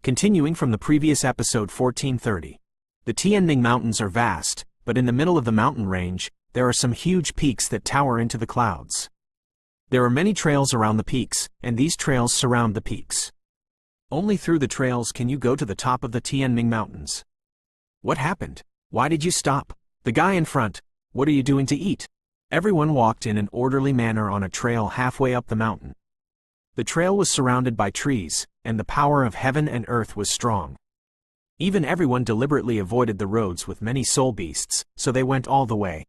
Continuing from the previous episode 1430. The Tianming Mountains are vast, but in the middle of the mountain range, there are some huge peaks that tower into the clouds. There are many trails around the peaks, and these trails surround the peaks. Only through the trails can you go to the top of the Tianming Mountains. What happened? Why did you stop? The guy in front, what are you doing to eat? Everyone walked in an orderly manner on a trail halfway up the mountain. The trail was surrounded by trees, and the power of heaven and earth was strong. Even everyone deliberately avoided the roads with many soul beasts, so they went all the way.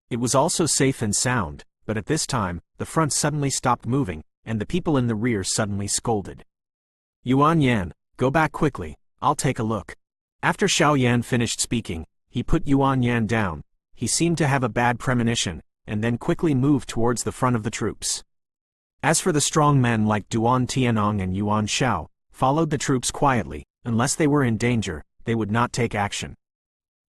It was also safe and sound, but at this time, the front suddenly stopped moving, and the people in the rear suddenly scolded. Yuan Yan, go back quickly, I'll take a look. After Xiao Yan finished speaking, he put Yuan Yan down. He seemed to have a bad premonition, and then quickly moved towards the front of the troops. As for the strong men like Duan Tianong and Yuan Xiao, followed the troops quietly. Unless they were in danger, they would not take action.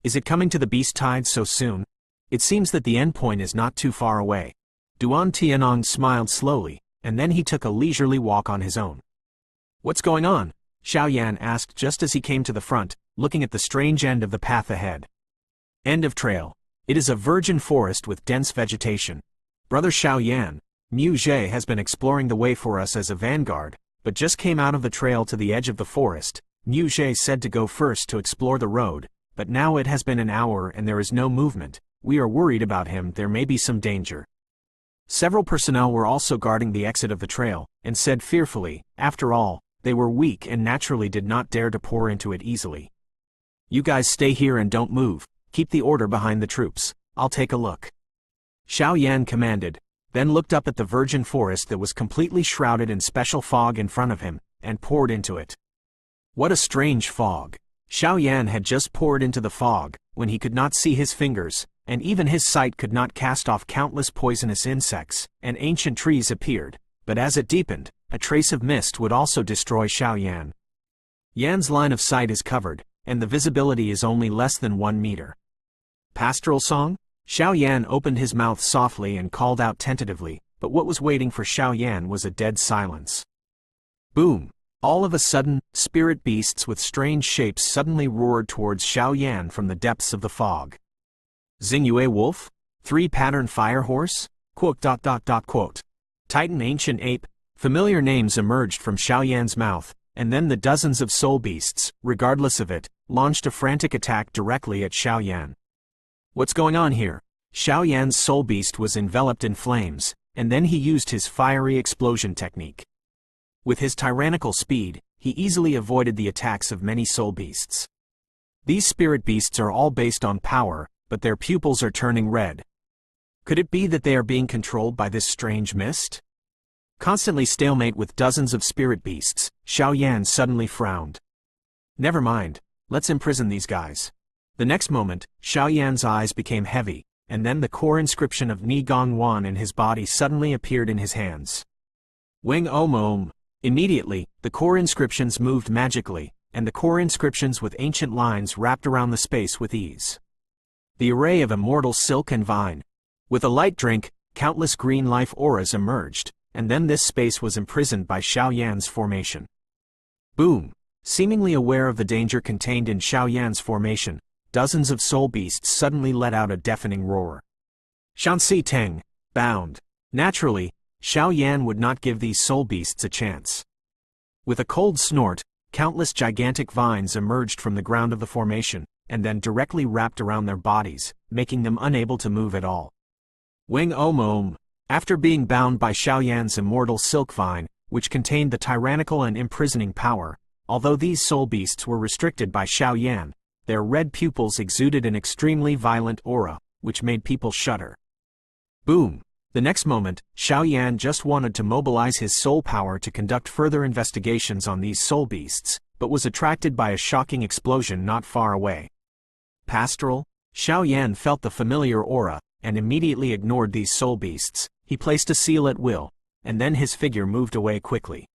Is it coming to the beast tides so soon? It seems that the end point is not too far away. Duan Tianong smiled slowly, and then he took a leisurely walk on his own. What's going on? Xiao Yan asked just as he came to the front, looking at the strange end of the path ahead. End of trail. It is a virgin forest with dense vegetation. Brother Xiao Yan, Mu Zhe has been exploring the way for us as a vanguard, but just came out of the trail to the edge of the forest. Mu Zhe said to go first to explore the road, but now it has been an hour and there is no movement. We are worried about him, there may be some danger. Several personnel were also guarding the exit of the trail, and said fearfully, after all, they were weak and naturally did not dare to pour into it easily. You guys stay here and don't move, keep the order behind the troops, I'll take a look. Xiao Yan commanded, then looked up at the virgin forest that was completely shrouded in special fog in front of him, and poured into it. What a strange fog! Xiao Yan had just poured into the fog, when he could not see his fingers, and even his sight could not cast off countless poisonous insects, and ancient trees appeared, but as it deepened, a trace of mist would also destroy Xiao Yan. Yan's line of sight is covered, and the visibility is only less than 1 meter. Pastoral song? Xiao Yan opened his mouth softly and called out tentatively, but what was waiting for Xiao Yan was a dead silence. Boom! All of a sudden, spirit beasts with strange shapes suddenly roared towards Xiao Yan from the depths of the fog. Xingyue Wolf? 3-pattern Fire Horse? Titan Ancient Ape? Familiar names emerged from Xiao Yan's mouth, and then the dozens of soul beasts, regardless of it, launched a frantic attack directly at Xiao Yan. What's going on here? Xiao Yan's soul beast was enveloped in flames, and then he used his fiery explosion technique. With his tyrannical speed, he easily avoided the attacks of many soul beasts. These spirit beasts are all based on power, but their pupils are turning red. Could it be that they are being controlled by this strange mist? Constantly stalemate with dozens of spirit beasts, Xiao Yan suddenly frowned. Never mind, let's imprison these guys. The next moment, Xiao Yan's eyes became heavy, and then the core inscription of Ni Gong Wan in his body suddenly appeared in his hands. Wing Om Om. Immediately, the core inscriptions moved magically, and the core inscriptions with ancient lines wrapped around the space with ease. The array of immortal silk and vine. With a light drink, countless green life auras emerged, and then this space was imprisoned by Xiao Yan's formation. Boom! Seemingly aware of the danger contained in Xiao Yan's formation, dozens of soul beasts suddenly let out a deafening roar. Shanxi Teng, bound. Naturally, Xiao Yan would not give these soul beasts a chance. With a cold snort, countless gigantic vines emerged from the ground of the formation, and then directly wrapped around their bodies, making them unable to move at all. Wing Om Om. After being bound by Xiao Yan's immortal silk vine, which contained the tyrannical and imprisoning power, although these soul beasts were restricted by Xiao Yan, their red pupils exuded an extremely violent aura, which made people shudder. Boom! The next moment, Xiao Yan just wanted to mobilize his soul power to conduct further investigations on these soul beasts, but was attracted by a shocking explosion not far away. Pastoral? Xiao Yan felt the familiar aura, and immediately ignored these soul beasts. He placed a seal at will, and then his figure moved away quickly.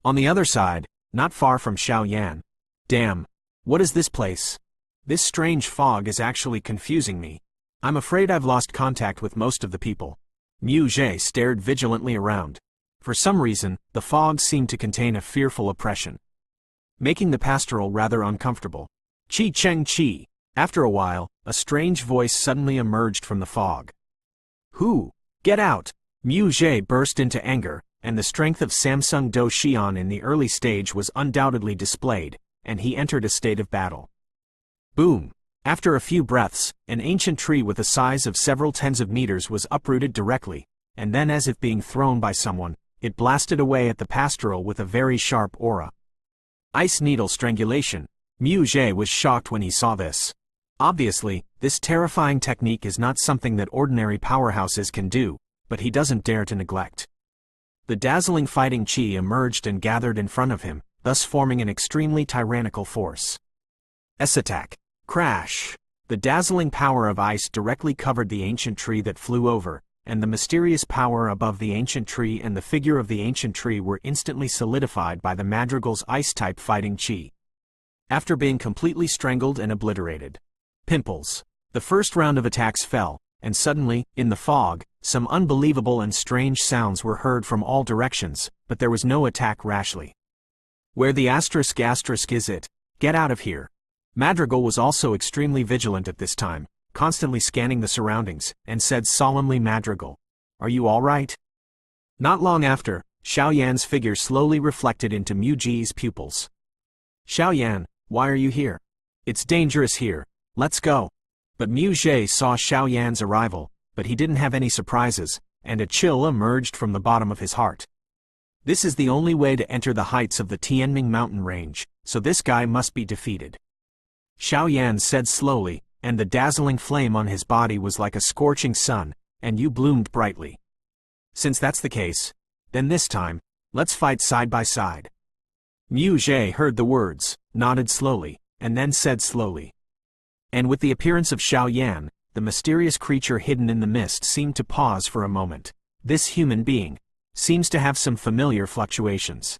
On the other side, not far from Xiao Yan. Damn! What is this place? This strange fog is actually confusing me. I'm afraid I've lost contact with most of the people. Mu Zhe stared vigilantly around. For some reason, the fog seemed to contain a fearful oppression. making the pastoral rather uncomfortable. Chi Cheng Chi. After a while, a strange voice suddenly emerged from the fog. Who? Get out! Mu Zhe burst into anger, and the strength of Samsung Do Xian in the early stage was undoubtedly displayed, and he entered a state of battle. Boom! After a few breaths, an ancient tree with a size of several tens of meters was uprooted directly, and then as if being thrown by someone, it blasted away at the pastoral with a very sharp aura. Ice needle strangulation. Mu Zhe was shocked when he saw this. Obviously, this terrifying technique is not something that ordinary powerhouses can do, but he doesn't dare to neglect. The dazzling fighting chi emerged and gathered in front of him, thus forming an extremely tyrannical force. S-attack. Crash! The dazzling power of ice directly covered the ancient tree that flew over, and the mysterious power above the ancient tree and the figure of the ancient tree were instantly solidified by the madrigal's ice-type fighting chi. After being completely strangled and obliterated. Pimples. The first round of attacks fell, and suddenly, in the fog, some unbelievable and strange sounds were heard from all directions, but there was no attack rashly. Where the asterisk is it? Get out of here. Madrigal was also extremely vigilant at this time, constantly scanning the surroundings, and said solemnly, Madrigal, are you all right? Not long after, Xiaoyan's figure slowly reflected into Mu Zhe's pupils. Xiaoyan, why are you here? It's dangerous here, let's go. But Mu Zhe saw Xiaoyan's arrival, but he didn't have any surprises, and a chill emerged from the bottom of his heart. This is the only way to enter the heights of the Tianming mountain range, so this guy must be defeated. Xiaoyan said slowly, and the dazzling flame on his body was like a scorching sun, and you bloomed brightly. Since that's the case, then this time, let's fight side by side. Mu Zhe heard the words, nodded slowly, and then said slowly. And with the appearance of Xiaoyan, the mysterious creature hidden in the mist seemed to pause for a moment. This human being seems to have some familiar fluctuations.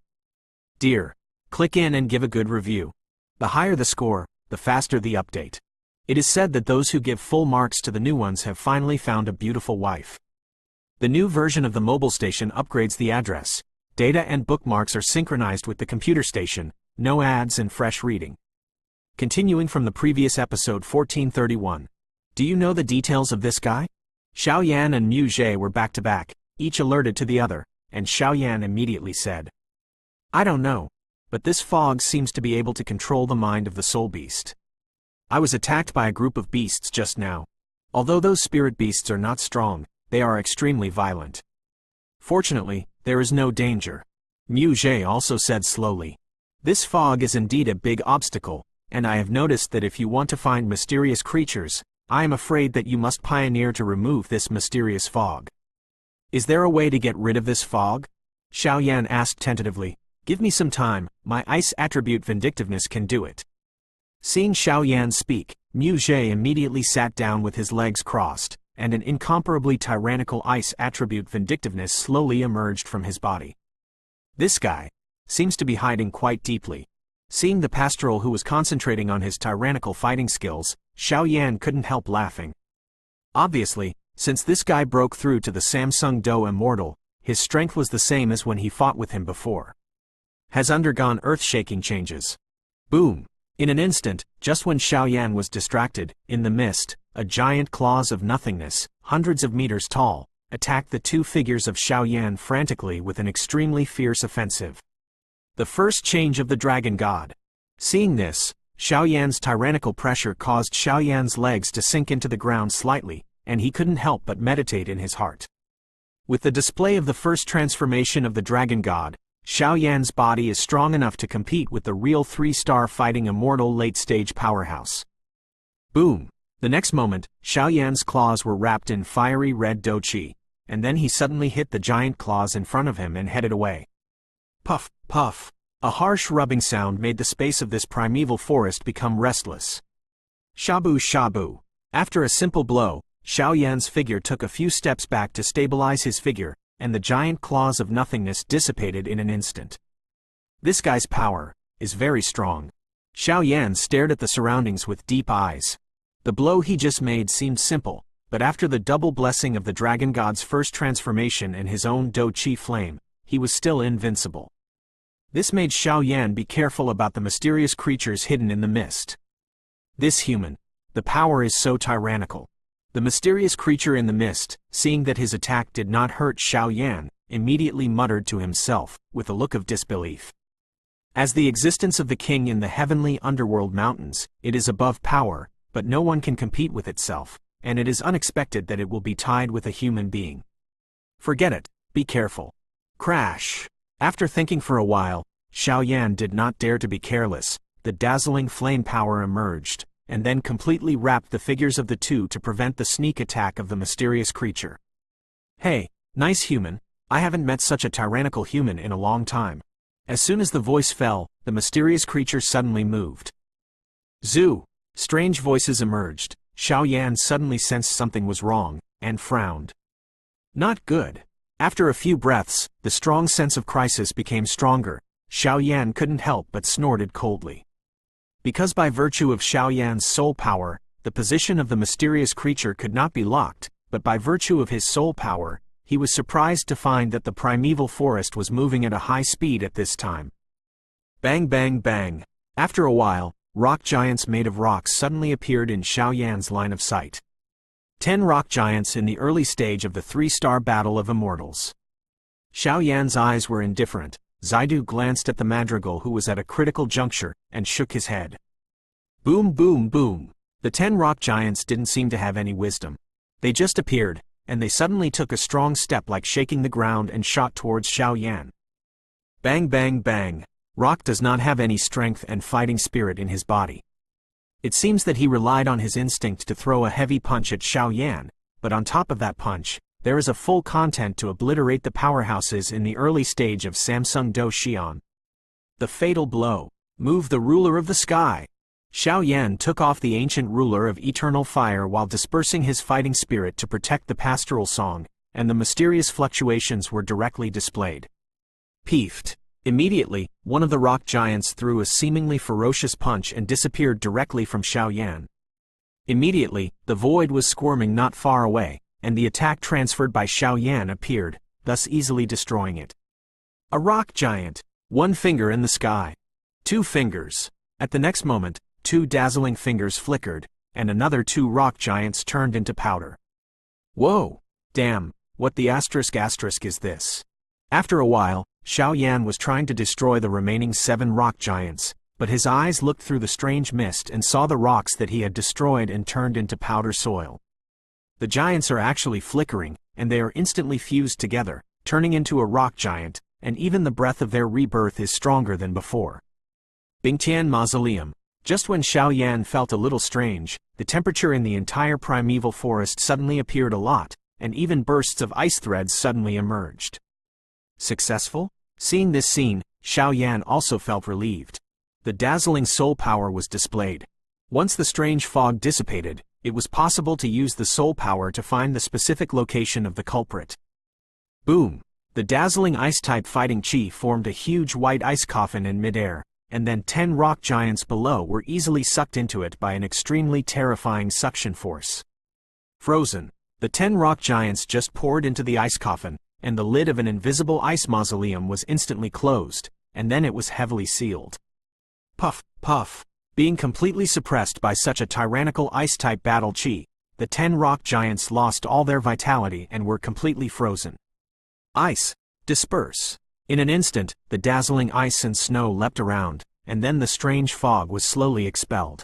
Dear, click in and give a good review. The higher the score, the faster the update. It is said that those who give full marks to the new ones have finally found a beautiful wife. The new version of the mobile station upgrades the address. Data and bookmarks are synchronized with the computer station, no ads and fresh reading. Continuing from the previous episode 1431. Do you know the details of this guy? Xiaoyan and Mu Zhe were back to back, each alerted to the other, and Xiaoyan immediately said, I don't know, but this fog seems to be able to control the mind of the soul beast. I was attacked by a group of beasts just now. Although those spirit beasts are not strong, they are extremely violent. Fortunately, there is no danger. Mu Zhe also said slowly. This fog is indeed a big obstacle, and I have noticed that if you want to find mysterious creatures, I am afraid that you must pioneer to remove this mysterious fog. Is there a way to get rid of this fog? Xiaoyan asked tentatively. Give me some time, my ice attribute vindictiveness can do it. Seeing Xiaoyan speak, Mu Zhe immediately sat down with his legs crossed, and an incomparably tyrannical ice attribute vindictiveness slowly emerged from his body. This guy seems to be hiding quite deeply. Seeing the pastoral who was concentrating on his tyrannical fighting skills, Xiaoyan couldn't help laughing. Obviously, since this guy broke through to the Samsung Do Immortal, his strength was the same as when he fought with him before. Has undergone earth-shaking changes. Boom! In an instant, just when Xiaoyan was distracted, in the mist, a giant claws of nothingness, hundreds of meters tall, attacked the two figures of Xiaoyan frantically with an extremely fierce offensive. The first change of the dragon god. Seeing this, Xiaoyan's tyrannical pressure caused Xiaoyan's legs to sink into the ground slightly, and he couldn't help but meditate in his heart. With the display of the first transformation of the dragon god, Xiaoyan's body is strong enough to compete with the real 3-star fighting immortal late-stage powerhouse. Boom! The next moment, Xiaoyan's claws were wrapped in fiery red do qi, and then he suddenly hit the giant claws in front of him and headed away. Puff, puff. A harsh rubbing sound made the space of this primeval forest become restless. Shabu shabu. After a simple blow, Xiaoyan's figure took a few steps back to stabilize his figure, and the giant claws of nothingness dissipated in an instant. This guy's power is very strong. Xiaoyan stared at the surroundings with deep eyes. The blow he just made seemed simple, but after the double blessing of the dragon god's first transformation and his own do qi flame, he was still invincible. This made Xiao Yan be careful about the mysterious creatures hidden in the mist. This human. The power is so tyrannical. The mysterious creature in the mist, seeing that his attack did not hurt Xiao Yan, immediately muttered to himself, with a look of disbelief. As the existence of the king in the heavenly underworld mountains, it is above power, but no one can compete with itself, and it is unexpected that it will be tied with a human being. Forget it, be careful. Crash! After thinking for a while, Xiao Yan did not dare to be careless. The dazzling flame power emerged, and then completely wrapped the figures of the two to prevent the sneak attack of the mysterious creature. Hey, nice human, I haven't met such a tyrannical human in a long time. As soon as the voice fell, the mysterious creature suddenly moved. Zoo! Strange voices emerged. Xiao Yan suddenly sensed something was wrong, and frowned. Not good. After a few breaths, the strong sense of crisis became stronger. Xiao Yan couldn't help but snorted coldly. Because by virtue of Xiao Yan's soul power, the position of the mysterious creature could not be locked, but by virtue of his soul power, he was surprised to find that the primeval forest was moving at a high speed at this time. Bang bang bang. After a while, rock giants made of rocks suddenly appeared in Xiao Yan's line of sight. 10 rock giants in the early stage of the 3-star battle of immortals. Xiao Yan's eyes were indifferent. Zaidu glanced at the madrigal who was at a critical juncture, and shook his head. Boom boom boom. The 10 rock giants didn't seem to have any wisdom. They just appeared, and they suddenly took a strong step like shaking the ground and shot towards Xiao Yan. Bang bang bang. Rock does not have any strength and fighting spirit in his body. It seems that he relied on his instinct to throw a heavy punch at Xiao Yan, but on top of that punch, there is a full content to obliterate the powerhouses in the early stage of Samsung Do Xian. The fatal blow. Move the ruler of the sky. Xiao Yan took off the ancient ruler of eternal fire while dispersing his fighting spirit to protect the pastoral song, and the mysterious fluctuations were directly displayed. Peefed. Immediately, one of the rock giants threw a seemingly ferocious punch and disappeared directly from Xiao Yan. Immediately, the void was squirming not far away, and the attack transferred by Xiao Yan appeared, thus easily destroying it. A rock giant. 1 finger in the sky. 2 fingers. At the next moment, 2 dazzling fingers flickered, and another 2 rock giants turned into powder. Whoa! Damn, what the asterisk is this? After a while, Xiao Yan was trying to destroy the remaining 7 rock giants, but his eyes looked through the strange mist and saw the rocks that he had destroyed and turned into powder soil. The giants are actually flickering, and they are instantly fused together, turning into a rock giant, and even the breath of their rebirth is stronger than before. Bingtian Mausoleum. Just when Xiao Yan felt a little strange, the temperature in the entire primeval forest suddenly appeared a lot, and even bursts of ice threads suddenly emerged. Successful? Seeing this scene, Xiao Yan also felt relieved. The dazzling soul power was displayed. Once the strange fog dissipated, it was possible to use the soul power to find the specific location of the culprit. Boom! The dazzling ice-type fighting chi formed a huge white ice coffin in midair, and then 10 rock giants below were easily sucked into it by an extremely terrifying suction force. Frozen. The 10 rock giants just poured into the ice coffin, and the lid of an invisible ice mausoleum was instantly closed, and then it was heavily sealed. Puff, puff. Being completely suppressed by such a tyrannical ice-type battle chi, the 10 rock giants lost all their vitality and were completely frozen. Ice. Disperse. In an instant, the dazzling ice and snow leapt around, and then the strange fog was slowly expelled.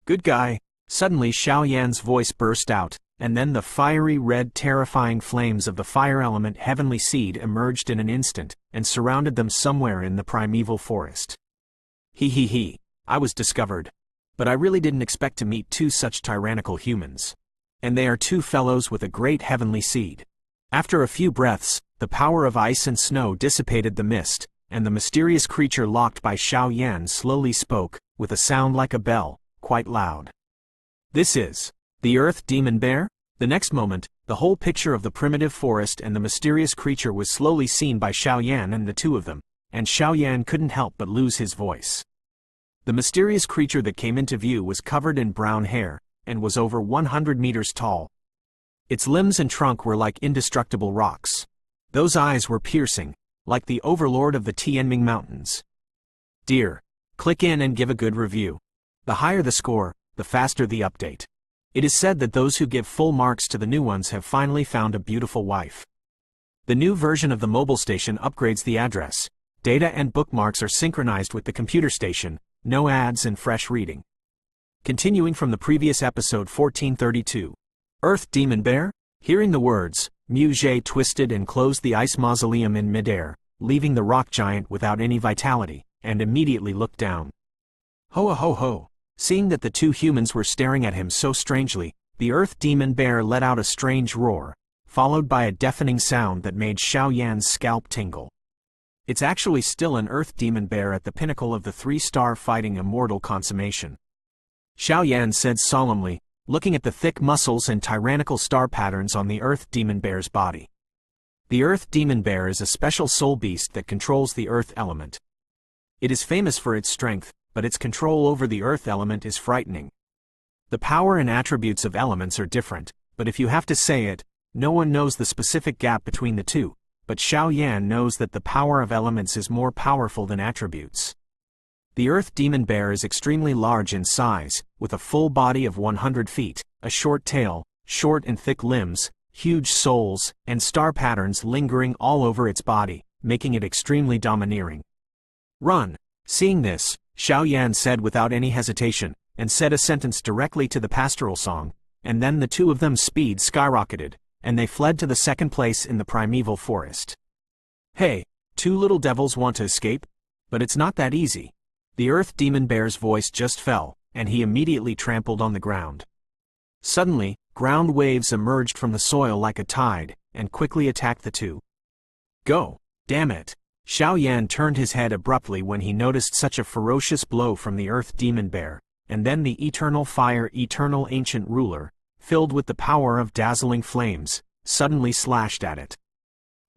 Good guy. Suddenly Xiao Yan's voice burst out, and then the fiery red terrifying flames of the fire element heavenly seed emerged in an instant, and surrounded them somewhere in the primeval forest. He. I was discovered. But I really didn't expect to meet 2 such tyrannical humans. And they are 2 fellows with a great heavenly seed. After a few breaths, the power of ice and snow dissipated the mist, and the mysterious creature locked by Xiao Yan slowly spoke, with a sound like a bell, quite loud. This is the Earth Demon Bear? The next moment, the whole picture of the primitive forest and the mysterious creature was slowly seen by Xiao Yan and the 2 of them, and Xiao Yan couldn't help but lose his voice. The mysterious creature that came into view was covered in brown hair, and was over 100 meters tall. Its limbs and trunk were like indestructible rocks. Those eyes were piercing, like the overlord of the Tianming Mountains. Dear, click in and give a good review. The higher the score, the faster the update. It is said that those who give full marks to the new ones have finally found a beautiful wife. The new version of the mobile station upgrades the address. Data and bookmarks are synchronized with the computer station, no ads and fresh reading. Continuing from the previous episode 1432. Earth Demon Bear? Hearing the words, Btth twisted and closed the ice mausoleum in midair, leaving the rock giant without any vitality, and immediately looked down. Ho ho ho! Seeing that the two humans were staring at him so strangely, the Earth Demon Bear let out a strange roar, followed by a deafening sound that made Xiao Yan's scalp tingle. It's actually still an Earth Demon Bear at the pinnacle of the 3-star fighting immortal consummation. Xiao Yan said solemnly, looking at the thick muscles and tyrannical star patterns on the Earth Demon Bear's body. The Earth Demon Bear is a special soul beast that controls the earth element. It is famous for its strength, but its control over the earth element is frightening. The power and attributes of elements are different, but if you have to say it, no one knows the specific gap between the two, but Xiao Yan knows that the power of elements is more powerful than attributes. The Earth Demon Bear is extremely large in size, with a full body of 100 feet, a short tail, short and thick limbs, huge soles, and star patterns lingering all over its body, making it extremely domineering. Run! Seeing this, Xiao Yan said without any hesitation, and said a sentence directly to the pastoral song, and then the two of them's speed skyrocketed, and they fled to the second place in the primeval forest. Hey, two little devils want to escape? But it's not that easy. The Earth Demon Bear's voice just fell, and he immediately trampled on the ground. Suddenly, ground waves emerged from the soil like a tide, and quickly attacked the two. Go! Damn it! Xiao Yan turned his head abruptly when he noticed such a ferocious blow from the Earth Demon Bear, and then the Eternal Fire Eternal Ancient Ruler, filled with the power of dazzling flames, suddenly slashed at it.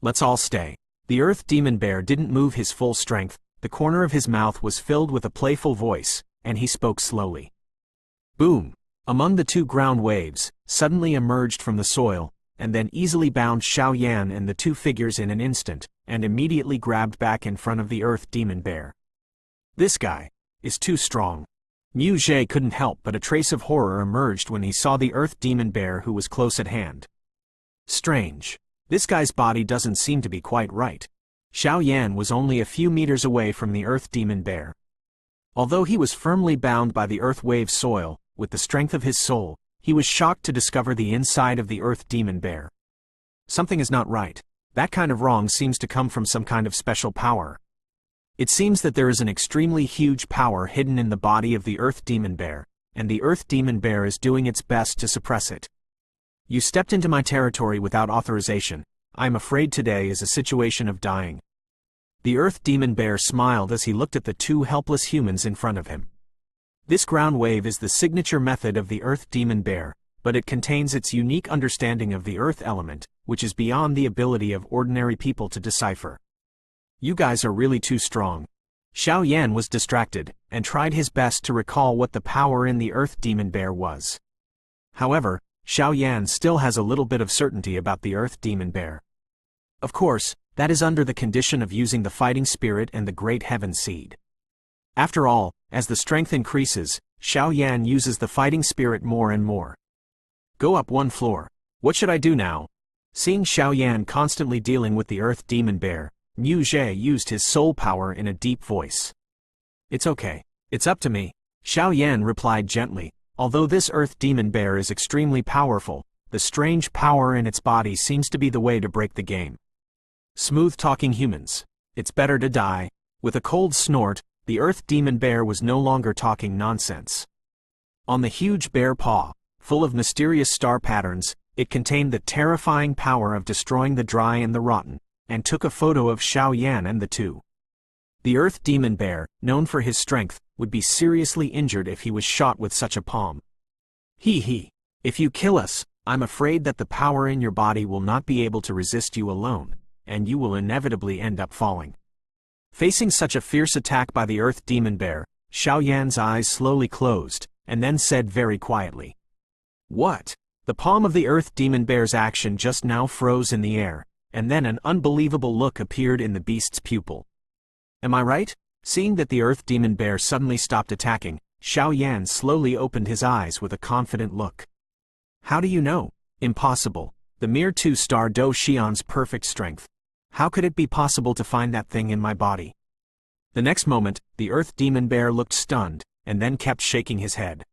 Let's all stay. The Earth Demon Bear didn't move his full strength, the corner of his mouth was filled with a playful voice, and he spoke slowly. Boom! Among the two ground waves, suddenly emerged from the soil, and then easily bound Xiao Yan and the two figures in an instant, and immediately grabbed back in front of the Earth Demon Bear. This guy is too strong. Btth couldn't help but a trace of horror emerged when he saw the Earth Demon Bear who was close at hand. Strange. This guy's body doesn't seem to be quite right. Xiao Yan was only a few meters away from the Earth Demon Bear. Although he was firmly bound by the Earth Wave soil, with the strength of his soul, he was shocked to discover the inside of the Earth Demon Bear. Something is not right. That kind of wrong seems to come from some kind of special power. It seems that there is an extremely huge power hidden in the body of the Earth Demon Bear, and the Earth Demon Bear is doing its best to suppress it. You stepped into my territory without authorization. I'm afraid today is a situation of dying. The Earth Demon Bear smiled as he looked at the two helpless humans in front of him. This ground wave is the signature method of the Earth Demon Bear, but it contains its unique understanding of the earth element, which is beyond the ability of ordinary people to decipher. You guys are really too strong. Xiao Yan was distracted, and tried his best to recall what the power in the Earth Demon Bear was. However, Xiao Yan still has a little bit of certainty about the Earth Demon Bear. Of course, that is under the condition of using the fighting spirit and the Great Heaven Seed. After all, as the strength increases, Xiao Yan uses the fighting spirit more and more. Go up one floor. What should I do now? Seeing Xiao Yan constantly dealing with the Earth Demon Bear, Btth used his soul power in a deep voice. It's okay. It's up to me. Xiao Yan replied gently. Although this Earth Demon Bear is extremely powerful, the strange power in its body seems to be the way to break the game. Smooth-talking humans. It's better to die. With a cold snort, the Earth Demon Bear was no longer talking nonsense. On the huge bear paw, full of mysterious star patterns, it contained the terrifying power of destroying the dry and the rotten, and took a photo of Xiao Yan and the two. The Earth Demon Bear, known for his strength, would be seriously injured if he was shot with such a palm. Hee. If you kill us, I'm afraid that the power in your body will not be able to resist you alone, and you will inevitably end up falling. Facing such a fierce attack by the Earth Demon Bear, Xiao Yan's eyes slowly closed, and then said very quietly, "What?" The palm of the Earth Demon Bear's action just now froze in the air, and then an unbelievable look appeared in the beast's pupil. Am I right? Seeing that the Earth Demon Bear suddenly stopped attacking, Xiao Yan slowly opened his eyes with a confident look. How do you know? Impossible. The mere 2-star Do Xian's perfect strength. How could it be possible to find that thing in my body? The next moment, the Earth Demon Bear looked stunned, and then kept shaking his head.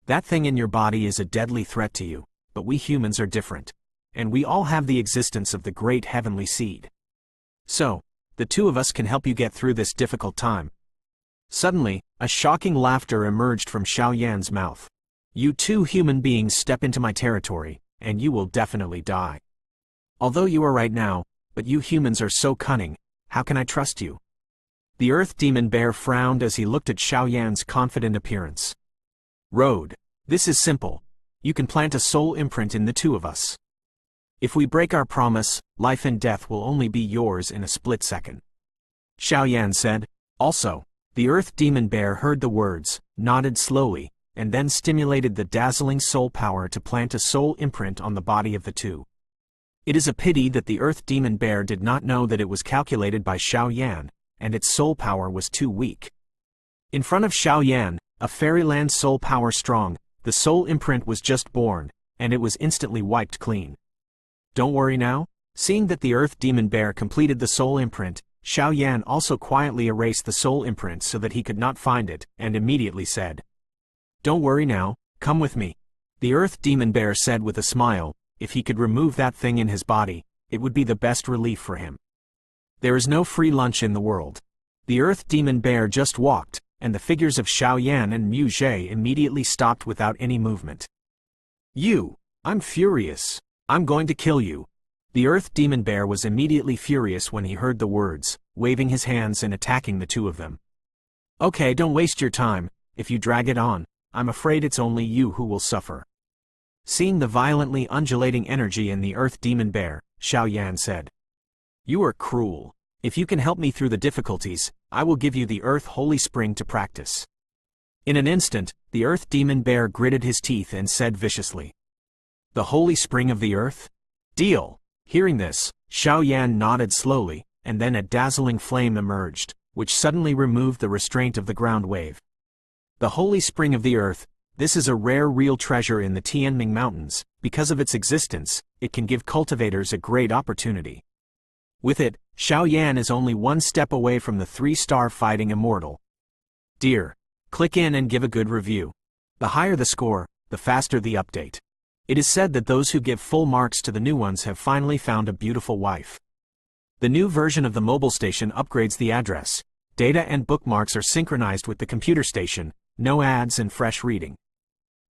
That thing in your body is a deadly threat to you, but we humans are different. And we all have the existence of the great heavenly seed. So, the two of us can help you get through this difficult time. Suddenly, a shocking laughter emerged from Xiao Yan's mouth. You two human beings step into my territory, and you will definitely die. Although you are right now, but you humans are so cunning, how can I trust you? The Earth Demon Bear frowned as he looked at Xiao Yan's confident appearance. Road. This is simple. You can plant a soul imprint in the two of us. If we break our promise, life and death will only be yours in a split second. Xiao Yan said. Also, the Earth Demon Bear heard the words, nodded slowly, and then stimulated the dazzling soul power to plant a soul imprint on the body of the two. It is a pity that the Earth Demon Bear did not know that it was calculated by Xiao Yan, and its soul power was too weak. In front of Xiao Yan, a fairyland soul power strong, the soul imprint was just born, and it was instantly wiped clean. Don't worry now. Seeing that the Earth Demon Bear completed the soul imprint, Xiao Yan also quietly erased the soul imprint so that he could not find it, and immediately said, Don't worry now, come with me. The Earth Demon Bear said with a smile, if he could remove that thing in his body, it would be the best relief for him. There is no free lunch in the world. The Earth Demon Bear just walked, and the figures of Xiao Yan and Mu Zhe immediately stopped without any movement. I'm furious. I'm going to kill you. The Earth Demon Bear was immediately furious when he heard the words, waving his hands and attacking the two of them. Okay, don't waste your time. If you drag it on, I'm afraid it's only you who will suffer. Seeing the violently undulating energy in the Earth Demon Bear, Xiao Yan said, You are cruel. If you can help me through the difficulties, I will give you the Earth Holy Spring to practice. In an instant, the Earth Demon Bear gritted his teeth and said viciously, The Holy Spring of the Earth? Deal! Hearing this, Xiao Yan nodded slowly, and then a dazzling flame emerged, which suddenly removed the restraint of the ground wave. The Holy Spring of the Earth, this is a rare real treasure in the Tianming Mountains. Because of its existence, it can give cultivators a great opportunity. With it, Xiao Yan is only one step away from the 3-star fighting immortal. Dear, click in and give a good review. The higher the score, the faster the update. It is said that those who give full marks to the new ones have finally found a beautiful wife. The new version of the mobile station upgrades the address. Data and bookmarks are synchronized with the computer station, no ads and fresh reading.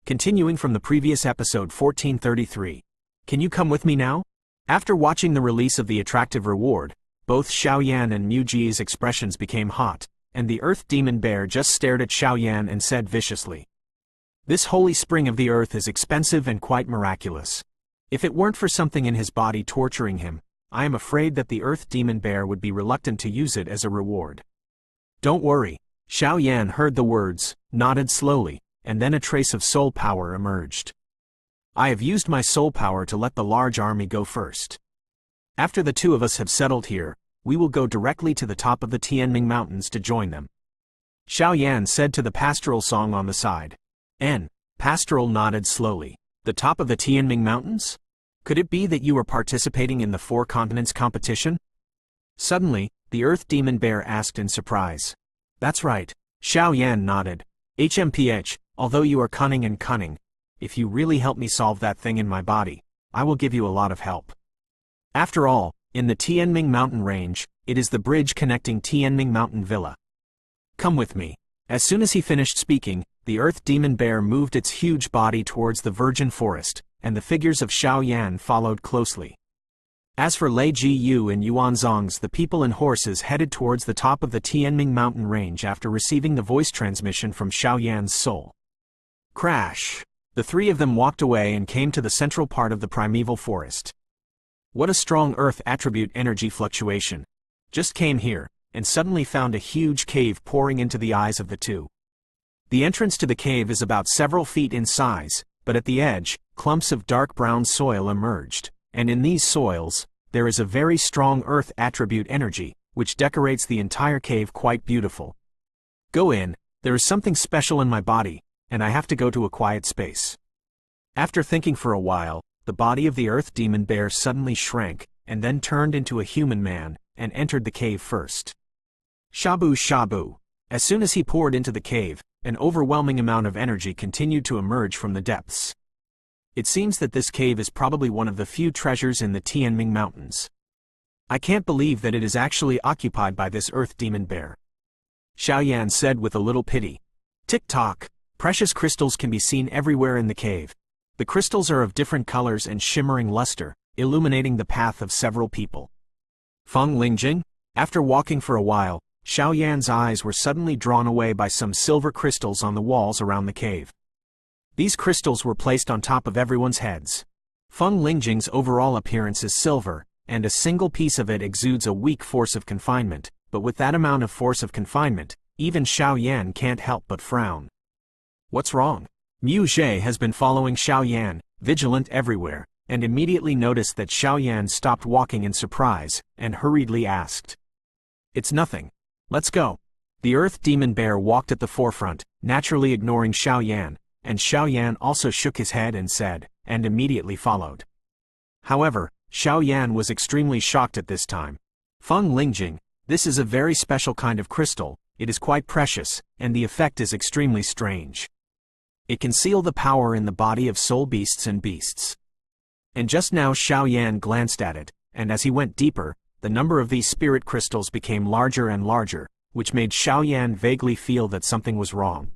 Continuing from the previous episode 1433. Can you come with me now? After watching the release of the attractive reward, both Xiao Yan and Mu Zhe's expressions became hot, and the Earth Demon Bear just stared at Xiao Yan and said viciously, This Holy Spring of the Earth is expensive and quite miraculous. If it weren't for something in his body torturing him, I am afraid that the Earth Demon Bear would be reluctant to use it as a reward. Don't worry. Xiao Yan heard the words, nodded slowly, and then a trace of soul power emerged. I have used my soul power to let the large army go first. After the two of us have settled here, we will go directly to the top of the Tianming Mountains to join them. Xiao Yan said to the pastoral song on the side. Pastoral nodded slowly. The top of the Tianming Mountains? Could it be that you are participating in the 4 continents competition? Suddenly, the Earth Demon Bear asked in surprise. That's right. Xiao Yan nodded. HMPH, although you are cunning, if you really help me solve that thing in my body, I will give you a lot of help. After all, in the Tianming Mountain Range, it is the bridge connecting Tianming Mountain Villa. Come with me. As soon as he finished speaking, the Earth Demon Bear moved its huge body towards the virgin forest, and the figures of Xiao Yan followed closely. As for Lei Ji and Yuanzong's, the people and horses headed towards the top of the Tianming Mountain Range after receiving the voice transmission from Xiao Yan's soul. Crash! The 3 of them walked away and came to the central part of the primeval forest. What a strong earth attribute energy fluctuation. Just came here, and suddenly found a huge cave pouring into the eyes of the two. The entrance to the cave is about several feet in size, but at the edge, clumps of dark brown soil emerged, and in these soils, there is a very strong earth attribute energy, which decorates the entire cave quite beautiful. Go in, there is something special in my body, and I have to go to a quiet space. After thinking for a while, the body of the earth demon bear suddenly shrank, and then turned into a human man, and entered the cave first. Shabu shabu. As soon as he poured into the cave, an overwhelming amount of energy continued to emerge from the depths. It seems that this cave is probably one of the few treasures in the Tianming Mountains. I can't believe that it is actually occupied by this earth demon bear. Xiaoyan said with a little pity. Tick-tock, precious crystals can be seen everywhere in the cave. The crystals are of different colors and shimmering luster, illuminating the path of several people. Feng Lingjing? After walking for a while, Xiaoyan's eyes were suddenly drawn away by some silver crystals on the walls around the cave. These crystals were placed on top of everyone's heads. Feng Lingjing's overall appearance is silver, and a single piece of it exudes a weak force of confinement, but with that amount of force of confinement, even Xiaoyan can't help but frown. What's wrong? Mu Zhe has been following Xiaoyan, vigilant everywhere, and immediately noticed that Xiaoyan stopped walking in surprise, and hurriedly asked. It's nothing. Let's go. The earth demon bear walked at the forefront, naturally ignoring Xiaoyan, and Xiaoyan also shook his head and said, and immediately followed. However, Xiaoyan was extremely shocked at this time. Feng Lingjing, this is a very special kind of crystal, it is quite precious, and the effect is extremely strange. It can seal the power in the body of soul beasts and beasts. And just now Xiaoyan glanced at it, and as he went deeper, the number of these spirit crystals became larger and larger, which made Xiaoyan vaguely feel that something was wrong.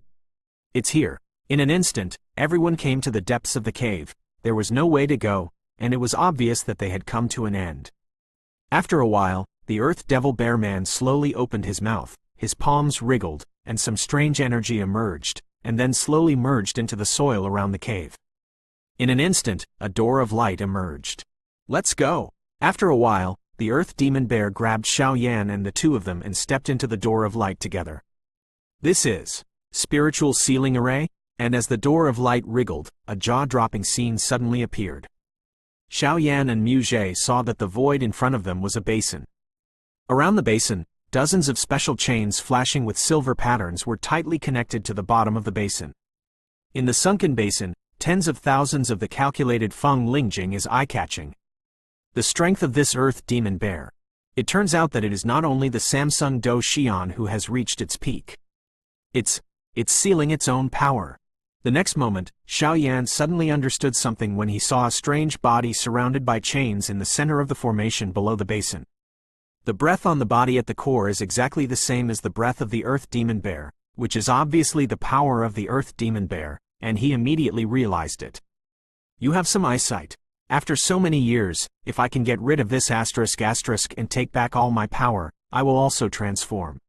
It's here. In an instant, everyone came to the depths of the cave, there was no way to go, and it was obvious that they had come to an end. After a while, the earth devil bear man slowly opened his mouth, his palms wriggled, and some strange energy emerged, and then slowly merged into the soil around the cave. In an instant, a door of light emerged. Let's go! After a while, the earth demon bear grabbed Xiaoyan and the two of them and stepped into the door of light together. This is spiritual sealing array, and as the door of light wriggled, a jaw-dropping scene suddenly appeared. Xiaoyan and Mu Zhe saw that the void in front of them was a basin. Around the basin, dozens of special chains flashing with silver patterns were tightly connected to the bottom of the basin. In the sunken basin, tens of thousands of the calculated Feng Lingjing is eye-catching. The strength of this earth demon bear. It turns out that it is not only the Samsung Do Xian who has reached its peak. It's sealing its own power. The next moment, Xiaoyan suddenly understood something when he saw a strange body surrounded by chains in the center of the formation below the basin. The breath on the body at the core is exactly the same as the breath of the earth demon bear, which is obviously the power of the earth demon bear, and he immediately realized it. You have some eyesight. After so many years, if I can get rid of this asterisk and take back all my power, I will also transform.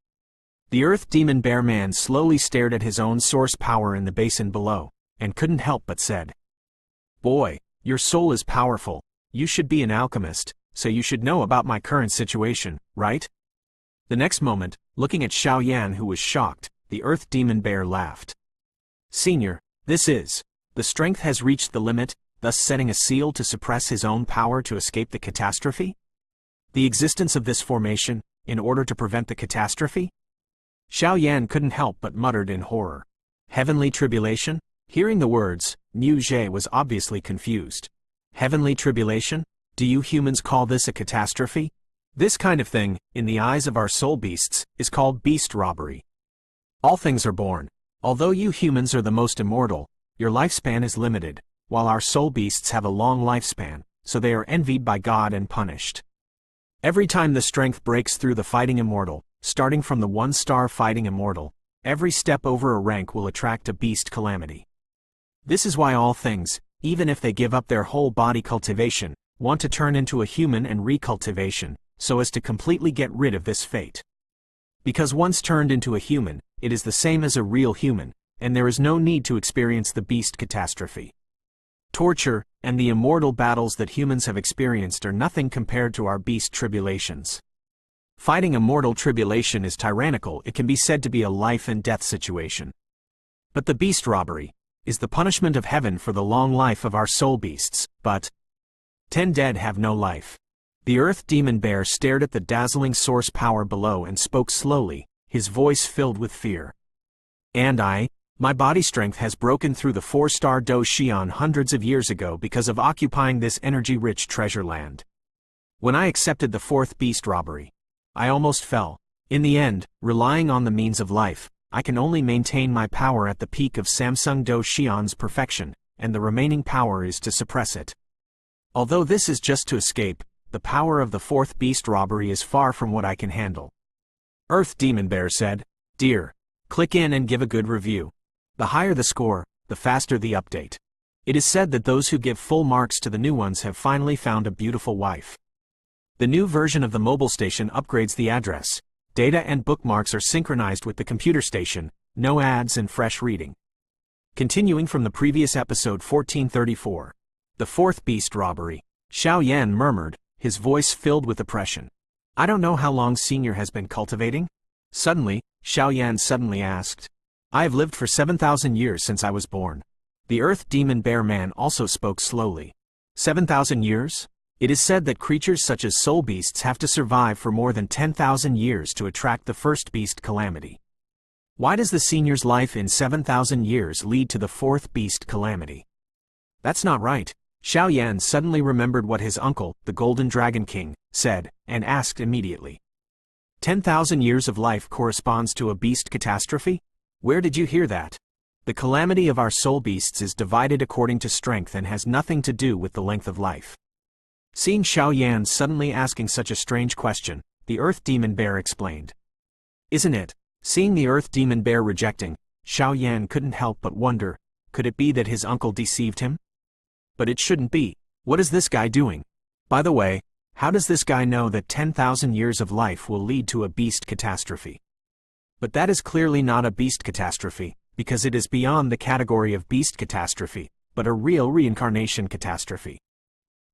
The earth demon bear man slowly stared at his own source power in the basin below, and couldn't help but said, Boy, your soul is powerful, you should be an alchemist, so you should know about my current situation, right? The next moment, looking at Xiaoyan who was shocked, the earth demon bear laughed. Senior, the strength has reached the limit, thus setting a seal to suppress his own power to escape the catastrophe? The existence of this formation, in order to prevent the catastrophe? Xiaoyan couldn't help but muttered in horror. Heavenly tribulation? Hearing the words, Mu Zhe was obviously confused. Heavenly tribulation? Do you humans call this a catastrophe? This kind of thing, in the eyes of our soul beasts, is called beast robbery. All things are born. Although you humans are the most immortal, your lifespan is limited, while our soul beasts have a long lifespan, so they are envied by God and punished. Every time the strength breaks through the fighting immortal, starting from the one-star fighting immortal, every step over a rank will attract a beast calamity. This is why all things, even if they give up their whole body cultivation, want to turn into a human and recultivation, so as to completely get rid of this fate. Because once turned into a human, it is the same as a real human, and there is no need to experience the beast catastrophe. Torture, and the immortal battles that humans have experienced are nothing compared to our beast tribulations. Fighting a mortal tribulation is tyrannical, it can be said to be a life and death situation. But the beast robbery is the punishment of heaven for the long life of our soul beasts, but 10 dead have no life. The Earth Demon Bear stared at the dazzling source power below and spoke slowly, his voice filled with fear. And my body strength has broken through the 4-star Do Xian hundreds of years ago because of occupying this energy-rich treasure land. When I accepted the 4th beast robbery, I almost fell. In the end, relying on the means of life, I can only maintain my power at the peak of Samsung Do Xian's perfection, and the remaining power is to suppress it. Although this is just to escape, the power of the 4th beast robbery is far from what I can handle. Earth Demon Bear said, "Dear, click in and give a good review. The higher the score, the faster the update. It is said that those who give full marks to the new ones have finally found a beautiful wife. The new version of the mobile station upgrades the address. Data and bookmarks are synchronized with the computer station, no ads and fresh reading." Continuing from the previous episode 1434, the 4th beast robbery, Xiao Yan murmured, his voice filled with oppression. "I don't know how long Senior has been cultivating?" Suddenly, Xiao Yan suddenly asked. "I have lived for 7,000 years since I was born." The Earth Demon Bear Man also spoke slowly. 7,000 years? It is said that creatures such as soul beasts have to survive for more than 10,000 years to attract the first beast calamity. Why does the Senior's life in 7,000 years lead to the 4th beast calamity? That's not right. Xiao Yan suddenly remembered what his uncle, the Golden Dragon King, said, and asked immediately. 10,000 years of life corresponds to a beast catastrophe? Where did you hear that? The calamity of our soul beasts is divided according to strength and has nothing to do with the length of life. Seeing Xiao Yan suddenly asking such a strange question, the Earth Demon Bear explained. Isn't it? Seeing the Earth Demon Bear rejecting, Xiao Yan couldn't help but wonder, could it be that his uncle deceived him? But it shouldn't be. What is this guy doing? By the way, how does this guy know that 10,000 years of life will lead to a beast catastrophe? But that is clearly not a beast catastrophe, because it is beyond the category of beast catastrophe, but a real reincarnation catastrophe.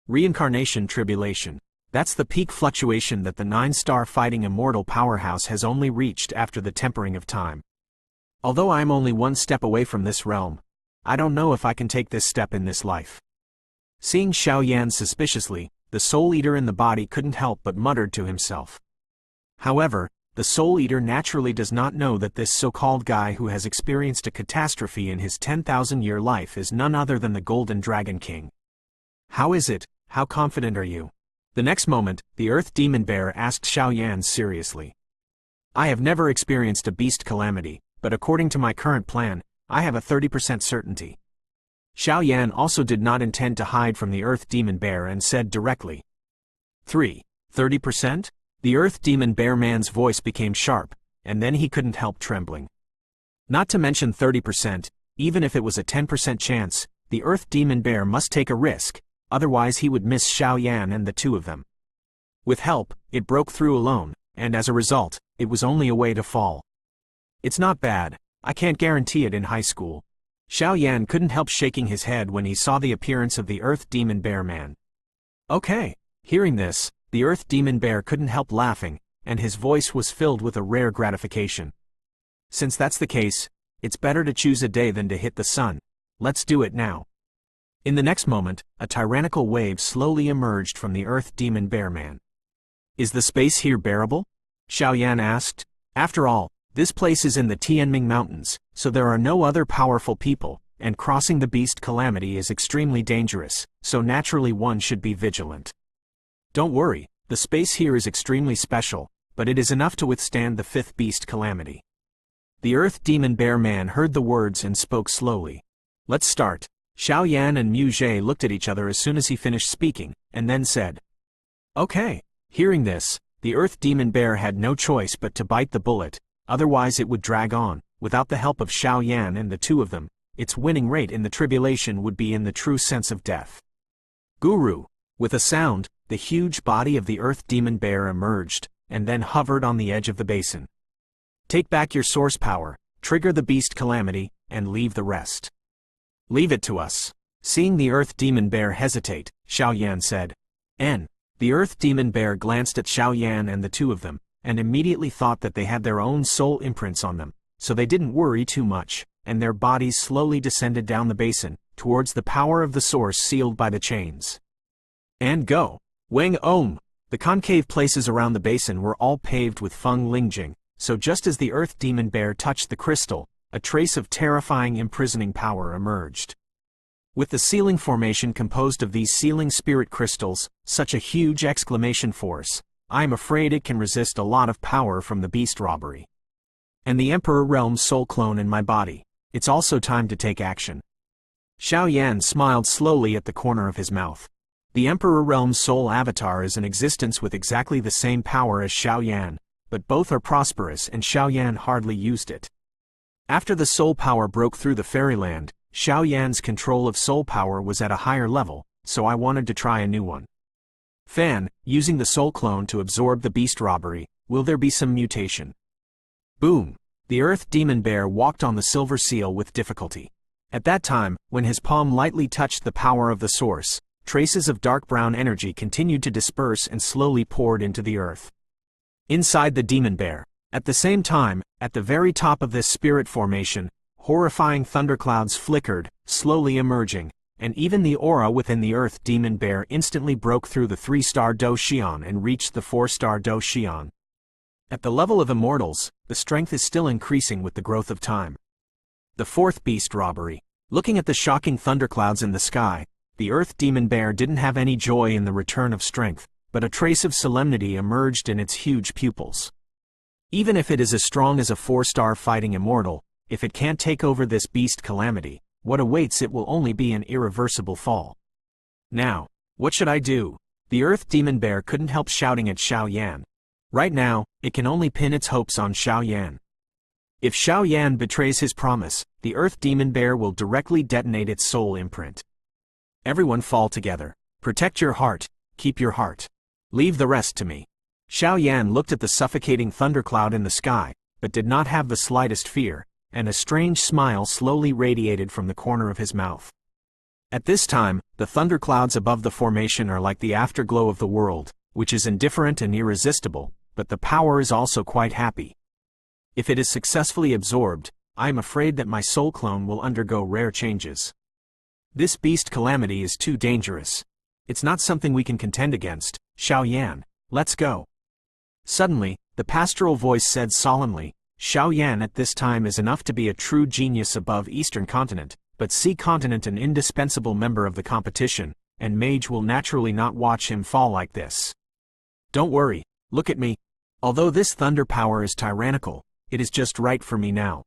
Reincarnation Tribulation. That's the peak fluctuation that the 9-star fighting immortal powerhouse has only reached after the tempering of time. Although I am only one step away from this realm, I don't know if I can take this step in this life. Seeing Xiao Yan suspiciously, the Soul Eater in the body couldn't help but muttered to himself. However, the Soul Eater naturally does not know that this so-called guy who has experienced a catastrophe in his 10,000-year life is none other than the Golden Dragon King. How is it? How confident are you? The next moment, the Earth Demon Bear asked Xiao Yan seriously. I have never experienced a beast calamity, but according to my current plan, I have a 30% certainty. Xiao Yan also did not intend to hide from the Earth Demon Bear and said directly. 30%? The Earth Demon Bear Man's voice became sharp, and then he couldn't help trembling. Not to mention 30%, even if it was a 10% chance, the Earth Demon Bear must take a risk, otherwise he would miss Xiao Yan and the two of them. With help, it broke through alone, and as a result, it was only a way to fall. It's not bad, I can't guarantee it in high school. Xiao Yan couldn't help shaking his head when he saw the appearance of the Earth Demon Bear Man. Okay. Hearing this, the Earth Demon Bear couldn't help laughing, and his voice was filled with a rare gratification. Since that's the case, it's better to choose a day than to hit the sun. Let's do it now. In the next moment, a tyrannical wave slowly emerged from the Earth Demon Bear Man. Is the space here bearable? Xiao Yan asked. After all, this place is in the Tianming Mountains, so there are no other powerful people, and crossing the beast calamity is extremely dangerous, so naturally one should be vigilant. Don't worry, the space here is extremely special, but it is enough to withstand the 5th beast calamity. The Earth Demon Bear Man heard the words and spoke slowly. Let's start. Xiao Yan and Mu Zhe looked at each other as soon as he finished speaking, and then said. Okay. Hearing this, the Earth Demon Bear had no choice but to bite the bullet, otherwise it would drag on. Without the help of Xiao Yan and the two of them, its winning rate in the tribulation would be in the true sense of death. Guru. With a sound, the huge body of the Earth Demon Bear emerged, and then hovered on the edge of the basin. Take back your source power, trigger the beast calamity, and leave the rest. Leave it to us. Seeing the Earth Demon Bear hesitate, Xiao Yan said. The Earth Demon Bear glanced at Xiao Yan and the two of them, and immediately thought that they had their own soul imprints on them, so they didn't worry too much, and their bodies slowly descended down the basin, towards the power of the source sealed by the chains. And go. Wang Om. The concave places around the basin were all paved with Feng Lingjing, so just as the Earth Demon Bear touched the crystal, a trace of terrifying imprisoning power emerged. With the sealing formation composed of these sealing spirit crystals, such a huge exclamation force, I am afraid it can resist a lot of power from the beast robbery. And the Emperor Realm's soul clone in my body, it's also time to take action. Xiao Yan smiled slowly at the corner of his mouth. The Emperor Realm's soul avatar is in existence with exactly the same power as Xiao Yan, but both are prosperous and Xiao Yan hardly used it. After the soul power broke through the fairyland, Xiao Yan's control of soul power was at a higher level, so I wanted to try a new one. Fan, using the soul clone to absorb the beast robbery, will there be some mutation? Boom! The Earth Demon Bear walked on the silver seal with difficulty. At that time, when his palm lightly touched the power of the source, traces of dark brown energy continued to disperse and slowly poured into the earth. Inside the Demon Bear, at the same time, at the very top of this spirit formation, horrifying thunderclouds flickered, slowly emerging, and even the aura within the Earth Demon Bear instantly broke through the 3-star Do Xian and reached the 4-star Do Xian. At the level of immortals, the strength is still increasing with the growth of time. The fourth beast robbery. Looking at the shocking thunderclouds in the sky, the Earth Demon Bear didn't have any joy in the return of strength, but a trace of solemnity emerged in its huge pupils. Even if it is as strong as a 4-star fighting immortal, if it can't take over this beast calamity, what awaits it will only be an irreversible fall. Now, what should I do? The Earth Demon Bear couldn't help shouting at Xiao Yan. Right now, it can only pin its hopes on Xiao Yan. If Xiao Yan betrays his promise, the Earth Demon Bear will directly detonate its soul imprint. Everyone fall together. Protect your heart, keep your heart. Leave the rest to me. Xiao Yan looked at the suffocating thundercloud in the sky, but did not have the slightest fear, and a strange smile slowly radiated from the corner of his mouth. At this time, the thunderclouds above the formation are like the afterglow of the world, which is indifferent and irresistible, but the power is also quite happy. If it is successfully absorbed, I am afraid that my soul clone will undergo rare changes. This beast calamity is too dangerous. It's not something we can contend against. Xiao Yan, let's go. Suddenly, the pastoral voice said solemnly, Xiao Yan at this time is enough to be a true genius above Eastern Continent, but Sea Continent an indispensable member of the competition, and Mage will naturally not watch him fall like this. Don't worry, look at me. Although this thunder power is tyrannical, it is just right for me now.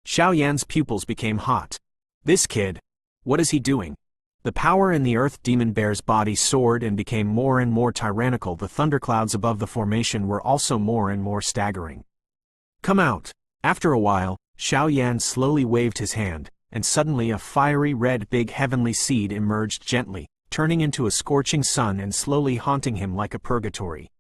Xiao Yan's pupils became hot. This kid, what is he doing? The power in the Earth Demon Bear's body soared and became more and more tyrannical. The thunderclouds above the formation were also more and more staggering. Come out! After a while, Xiao Yan slowly waved his hand, and suddenly a fiery red big heavenly seed emerged gently, turning into a scorching sun and slowly haunting him like a purgatory.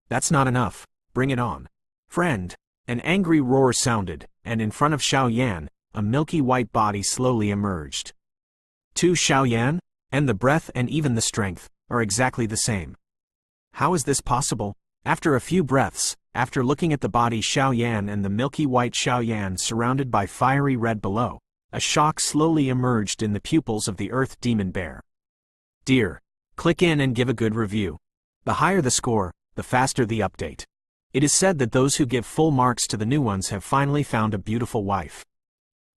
That's not enough, bring it on. Friend! An angry roar sounded, and in front of Xiao Yan, a milky white body slowly emerged. To Xiao Yan, and the breath and even the strength, are exactly the same. How is this possible? After a few breaths, after looking at the body Xiao Yan and the milky white Xiao Yan surrounded by fiery red below, a shock slowly emerged in the pupils of the Earth Demon Bear. Dear, click in and give a good review. The higher the score, the faster the update. It is said that those who give full marks to the new ones have finally found a beautiful wife.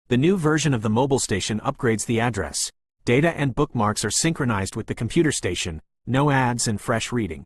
The new version of the mobile station upgrades the address. Data and bookmarks are synchronized with the computer station, no ads and fresh reading.